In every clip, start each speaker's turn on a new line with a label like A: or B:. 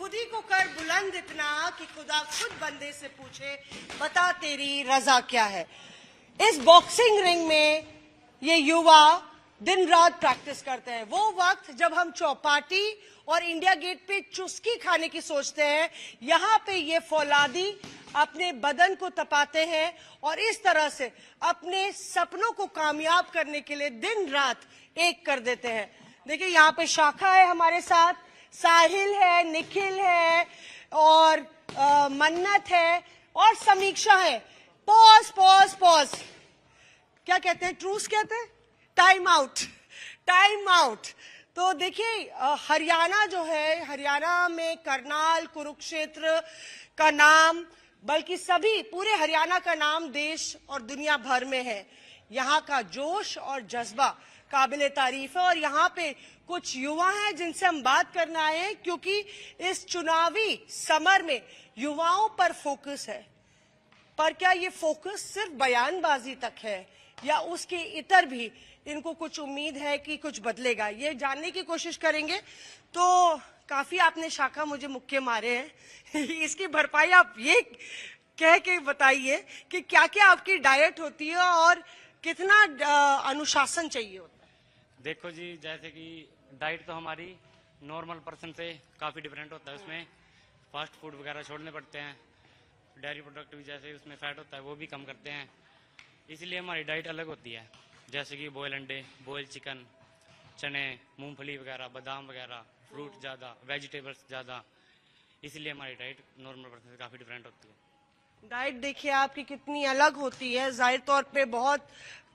A: खुद ही को कर बुलंद इतना कि खुदा खुद बंदे से पूछे, बता तेरी रजा क्या है। इस बॉक्सिंग रिंग में ये युवा दिन रात प्रैक्टिस करते हैं। वो वक्त जब हम चौपाटी और इंडिया गेट पे चुस्की खाने की सोचते हैं, यहाँ पे ये फौलादी अपने बदन को तपाते हैं और इस तरह से अपने सपनों को कामयाब करने के लिए दिन रात एक कर देते हैं। देखिए यहाँ पे शाखा है हमारे साथ, साहिल है, निखिल है और मन्नत है और समीक्षा है। पॉज पॉज पॉज, क्या कहते हैं, ट्रूस कहते हैं, टाइम आउट, टाइम आउट। तो देखिए हरियाणा जो है, हरियाणा में करनाल, कुरुक्षेत्र का नाम, बल्कि सभी पूरे हरियाणा का नाम देश और दुनिया भर में है। यहाँ का जोश और जज्बा काबिले तारीफ है और यहाँ पे कुछ युवा हैं जिनसे हम बात करना आए हैं, क्योंकि इस चुनावी समर में युवाओं पर फोकस है। पर क्या ये फोकस सिर्फ बयानबाजी तक है या उसके इतर भी इनको कुछ उम्मीद है कि कुछ बदलेगा, ये जानने की कोशिश करेंगे। तो काफी आपने शाखा मुझे मुक्के मारे हैं इसकी भरपाई आप ये कह के बताइए कि क्या क्या आपकी डाइट होती है और कितना अनुशासन चाहिए होता है।
B: देखो जी, जैसे कि डाइट तो हमारी नॉर्मल पर्सन से काफ़ी डिफरेंट होता है। उसमें फास्ट फूड वगैरह छोड़ने पड़ते हैं, डेयरी प्रोडक्ट भी जैसे उसमें फैट होता है वो भी कम करते हैं, इसलिए हमारी डाइट अलग होती है। जैसे कि बॉयल अंडे, बॉयल चिकन, चने, मूंगफली वगैरह, बादाम वगैरह, फ्रूट ज़्यादा, वेजिटेबल्स ज़्यादा, इसलिए हमारी डाइट नॉर्मल पर्सन से काफ़ी डिफरेंट होती है।
A: डाइट देखिए आपकी कितनी अलग होती है। जाहिर तौर पे बहुत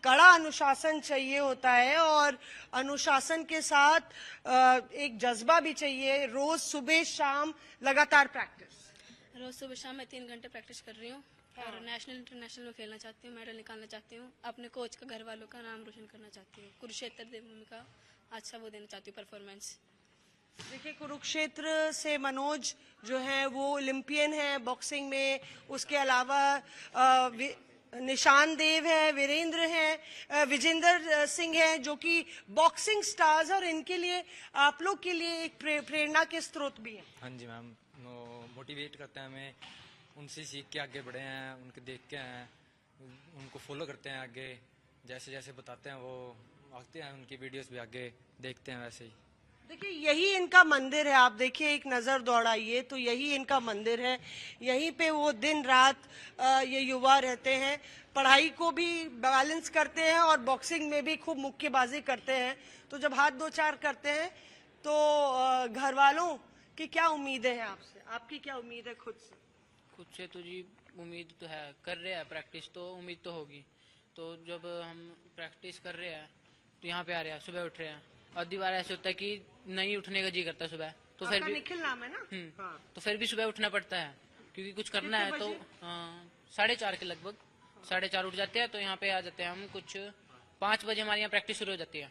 A: कड़ा अनुशासन चाहिए होता है और अनुशासन के साथ एक जज्बा भी चाहिए। रोज सुबह शाम लगातार प्रैक्टिस।
C: रोज सुबह शाम मैं 3 घंटे प्रैक्टिस कर रही हूँ और नेशनल इंटरनेशनल में खेलना चाहती हूँ, मेडल निकालना चाहती हूँ, अपने कोच का, घर वालों का नाम रोशन करना चाहती हूँ, कुरुक्षेत्र देवभूमि का अच्छा वो देना चाहती हूँ परफॉर्मेंस।
A: देखिए कुरुक्षेत्र से मनोज जो है वो ओलंपियन है बॉक्सिंग में, उसके अलावा निशान देव है, वीरेंद्र है, विजेंद्र सिंह है जो कि बॉक्सिंग स्टार्स, और इनके लिए आप लोग के लिए एक प्रेरणा के स्रोत भी है।
D: हाँ जी मैम, मोटिवेट करते हैं हमें, उनसे सीख के आगे बढ़े हैं, उनके देख के हैं, उनको फॉलो करते हैं आगे, जैसे जैसे बताते हैं वो आते हैं, उनकी वीडियोस भी आगे देखते हैं वैसे ही।
A: देखिए यही इनका मंदिर है, आप देखिए एक नजर दौड़ाइए तो यही इनका मंदिर है। यहीं पे वो दिन रात ये युवा रहते हैं, पढ़ाई को भी बैलेंस करते हैं और बॉक्सिंग में भी खूब मुक्केबाजी करते हैं। तो जब हाथ दो चार करते हैं तो घर वालों की क्या उम्मीदें हैं आपसे, आपकी क्या उम्मीद है खुद से?
E: खुद से तो जी उम्मीद तो है, कर रहे हैं प्रैक्टिस तो उम्मीद तो होगी। तो जब हम प्रैक्टिस कर रहे हैं तो यहाँ पे आ रहे हैं, सुबह उठ रहे हैं, आधी बार ऐसे होता है कि नहीं उठने का जी करता है सुबह, तो फिर भी
A: निखिल नाम है ना? हाँ।
E: तो फिर भी सुबह उठना पड़ता है क्योंकि कुछ करना है। तो 4:30 के लगभग 4:30 उठ जाते हैं, तो यहाँ पे आ जाते हैं हम कुछ 5 बजे हमारे यहाँ प्रैक्टिस शुरू हो जाती है।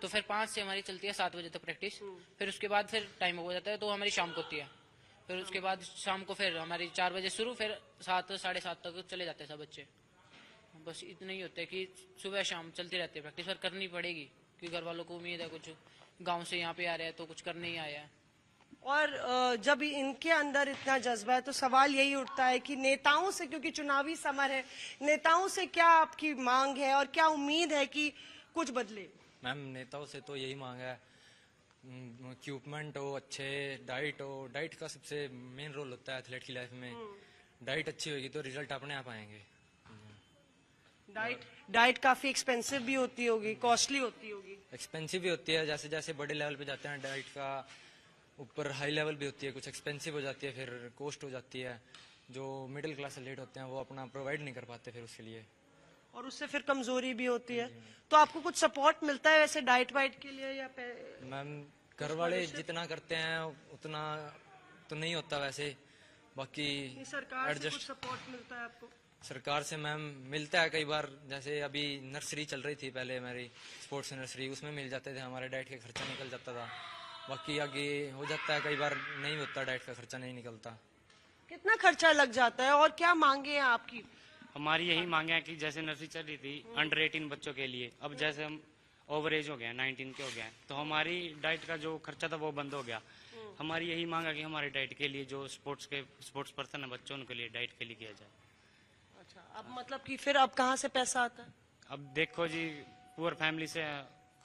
E: तो फिर 5 से हमारी चलती है 7 बजे तक प्रैक्टिस, फिर उसके बाद फिर टाइम हो जाता है तो हमारी शाम को होती है। फिर उसके बाद शाम को फिर हमारी 4 बजे शुरू, फिर 7 साढ़े 7 तक चले जाते हैं सब बच्चे। बस इतना ही होता है कि सुबह शाम चलती रहती है प्रैक्टिस, पर करनी पड़ेगी क्योंकि घर वालों को उम्मीद है, कुछ गांव से यहाँ पे आ रहे हैं तो कुछ करने ही आया है।
A: और जब इनके अंदर इतना जज्बा है तो सवाल यही उठता है कि नेताओं से, क्योंकि चुनावी समर है, नेताओं से क्या आपकी मांग है और क्या उम्मीद है कि कुछ बदले?
D: मैम नेताओं से तो यही मांग है, इक्विपमेंट हो अच्छे, डाइट हो। डाइट का सबसे मेन रोल होता है एथलीट की लाइफ में। डाइट अच्छी होगी तो रिजल्ट अपने आप आएंगे।
A: डाइट काफी एक्सपेंसिव भी होती होगी, कॉस्टली होती होगी।
D: एक्सपेंसिव भी होती है, जैसे जैसे बड़े लेवल पे जाते हैं डाइट का ऊपर हाई लेवल भी होती है, कुछ एक्सपेंसिव हो जाती है, फिर कॉस्ट हो जाती है। जो मिडिल क्लास एथलीट होते हैं वो अपना प्रोवाइड नहीं कर पाते फिर उसके लिए,
A: और उससे फिर कमजोरी भी होती है। तो आपको कुछ सपोर्ट मिलता है वैसे डाइट वाइट के लिए या?
D: मैम घर वाले जितना करते हैं उतना तो नहीं होता वैसे, बाकी
A: सरकार से कुछ सपोर्ट मिलता है आपको?
D: सरकार से मैम मिलता है कई बार, जैसे अभी नर्सरी चल रही थी पहले हमारी स्पोर्ट्स नर्सरी, उसमें मिल जाते थे, हमारे डाइट का खर्चा निकल जाता था। बाकी आगे हो जाता है, कई बार नहीं होता, डाइट का खर्चा नहीं निकलता।
A: कितना खर्चा लग जाता है और क्या मांगे हैं आपकी?
B: हमारी यही मांगे हैं कि जैसे नर्सरी चल रही थी अंडर 18 बच्चों के लिए, अब जैसे हम ओवर एज हो गए हैं, 19 के हो गए हैं, तो हमारी डाइट का जो खर्चा था वो बंद हो गया। हमारी यही मांग है कि हमारी डाइट के लिए जो स्पोर्ट्स पर्सन है बच्चों उनके लिए डाइट के लिए किया जाए।
A: अच्छा, अब मतलब कि फिर अब कहाँ से पैसा आता है?
B: अब देखो जी, पुअर फैमिली से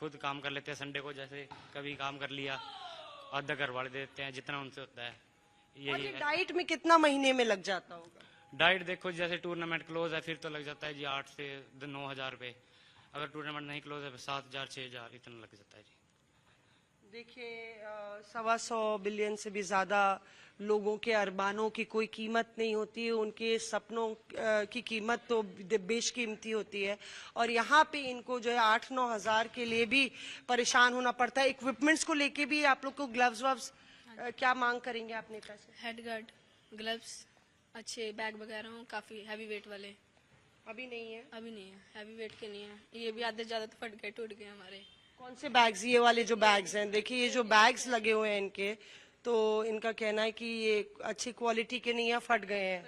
B: खुद काम कर लेते हैं, संडे को जैसे कभी काम कर लिया, आधा घर वाले देते हैं जितना उनसे होता है।
A: और
B: यही
A: ये
B: है।
A: डाइट में कितना महीने में लग जाता होगा?
B: डाइट देखो जैसे टूर्नामेंट क्लोज है फिर तो लग जाता है जी 8 से 9,000 रुपये। अगर टूर्नामेंट नहीं क्लोज है 7,000 6,000 इतना लग जाता है जी।
A: देखिए 125 बिलियन से भी ज्यादा लोगों के अरमानों की कोई कीमत नहीं होती है, उनके सपनों की कीमत तो बेशकीमती होती है। और यहाँ पे इनको जो है 8-9 हजार के लिए भी परेशान होना पड़ता है। इक्विपमेंट्स को लेके भी आप लोग को ग्लव्स वव्स क्या मांग करेंगे आप नेता से?
C: हेड गार्ड, ग्लव्स, अच्छे बैग वगैरह हों, काफी हैवी वेट वाले।
A: अभी नहीं है।
C: अभी नहीं है, हैवी वेट के नहीं है। ये भी आधे ज्यादा तो फट गए, टूट गए हमारे।
A: कौन से बैग्स? ये वाले जो बैग्स हैं, देखिए ये जो बैग्स लगे हुए हैं इनके, तो इनका कहना है कि ये अच्छी क्वालिटी के नहीं है, फट गए हैं।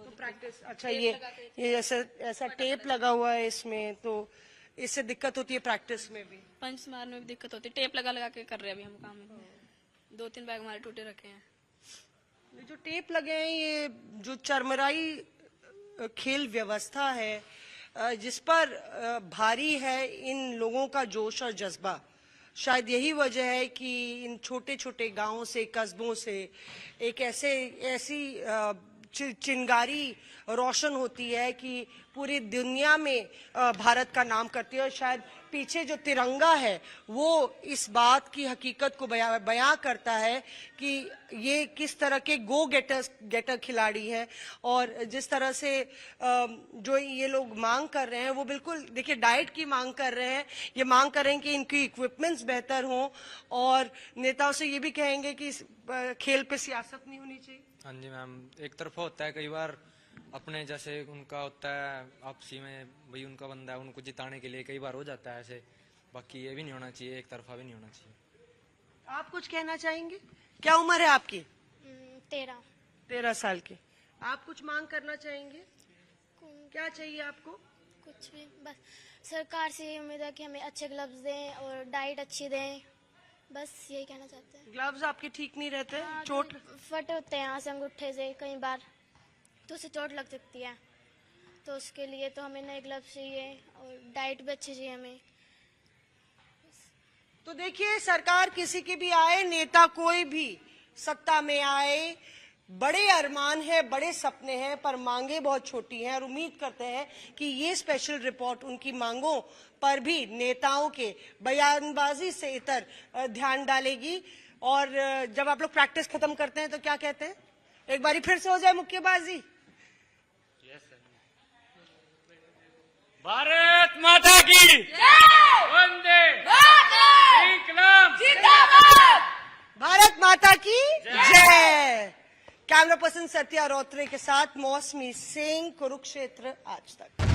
A: तो प्रैक्टिस, अच्छा ये ऐसा टेप लगा हुआ है इसमें, तो इससे दिक्कत होती है प्रैक्टिस में भी।
C: पंच मारने में भी दिक्कत होती है, टेप लगा लगा के कर रहे हैं अभी हम काम। 2-3 बैग हमारे टूटे रखे हैं।
A: ये जो टेप लगे हैं, ये जो चरमराई खेल व्यवस्था है जिस पर भारी है इन लोगों का जोश और जज्बा। शायद यही वजह है कि इन छोटे छोटे गांवों से, कस्बों से एक ऐसी चिंगारी रोशन होती है कि पूरी दुनिया में भारत का नाम करती है। और शायद पीछे जो तिरंगा है वो इस बात की हकीकत को बयां करता है कि ये किस तरह के गेटर खिलाड़ी हैं। और जिस तरह से जो ये लोग मांग कर रहे हैं वो बिल्कुल, देखिए डाइट की मांग कर रहे हैं, ये मांग कर रहे हैं कि इनकी इक्विपमेंट्स बेहतर हों। और नेताओं से ये भी कहेंगे कि खेल पे सियासत नहीं होनी चाहिए।
D: हाँ जी मैम, एक तरफा होता है कई बार, अपने जैसे उनका होता है आपसी में, भाई उनका बंदा है, उनको जिताने के लिए कई बार हो जाता है ऐसे। बाकी ये भी नहीं होना चाहिए, एक तरफा भी नहीं होना चाहिए।
A: आप कुछ कहना चाहेंगे? क्या उम्र है आपकी?
F: 13
A: साल की। आप कुछ मांग करना चाहेंगे? क्या चाहिए आपको?
F: कुछ भी, बस सरकार से ये उम्मीद है कि हमें अच्छे ग्लव्स दें और डाइट अच्छी दें, बस यही कहना चाहते हैं।
A: ग्लव्स आपके ठीक नहीं रहते?
F: हाँ,
A: चोट
F: फटे होते हैं यहाँ से अंगूठे से कई बार, तो उससे चोट लग सकती है। तो उसके लिए तो हमें नए ग्लव्स चाहिए और डाइट भी अच्छी चाहिए हमें।
A: तो देखिए, सरकार किसी की भी आए, नेता कोई भी सत्ता में आए, बड़े अरमान है, बड़े सपने हैं, पर मांगे बहुत छोटी हैं। और उम्मीद करते हैं कि ये स्पेशल रिपोर्ट उनकी मांगों पर भी नेताओं के बयानबाजी से इतर ध्यान डालेगी। और जब आप लोग प्रैक्टिस खत्म करते हैं तो क्या कहते हैं? एक बारी फिर से हो जाए मुक्केबाजी।
B: भारत माता की वंदे इंकलाब
A: जिंदाबाद। भारत माता की जय। कैमरा पर्सन सत्या रोत्रे के साथ मौसमी सिंह, कुरुक्षेत्र आज तक।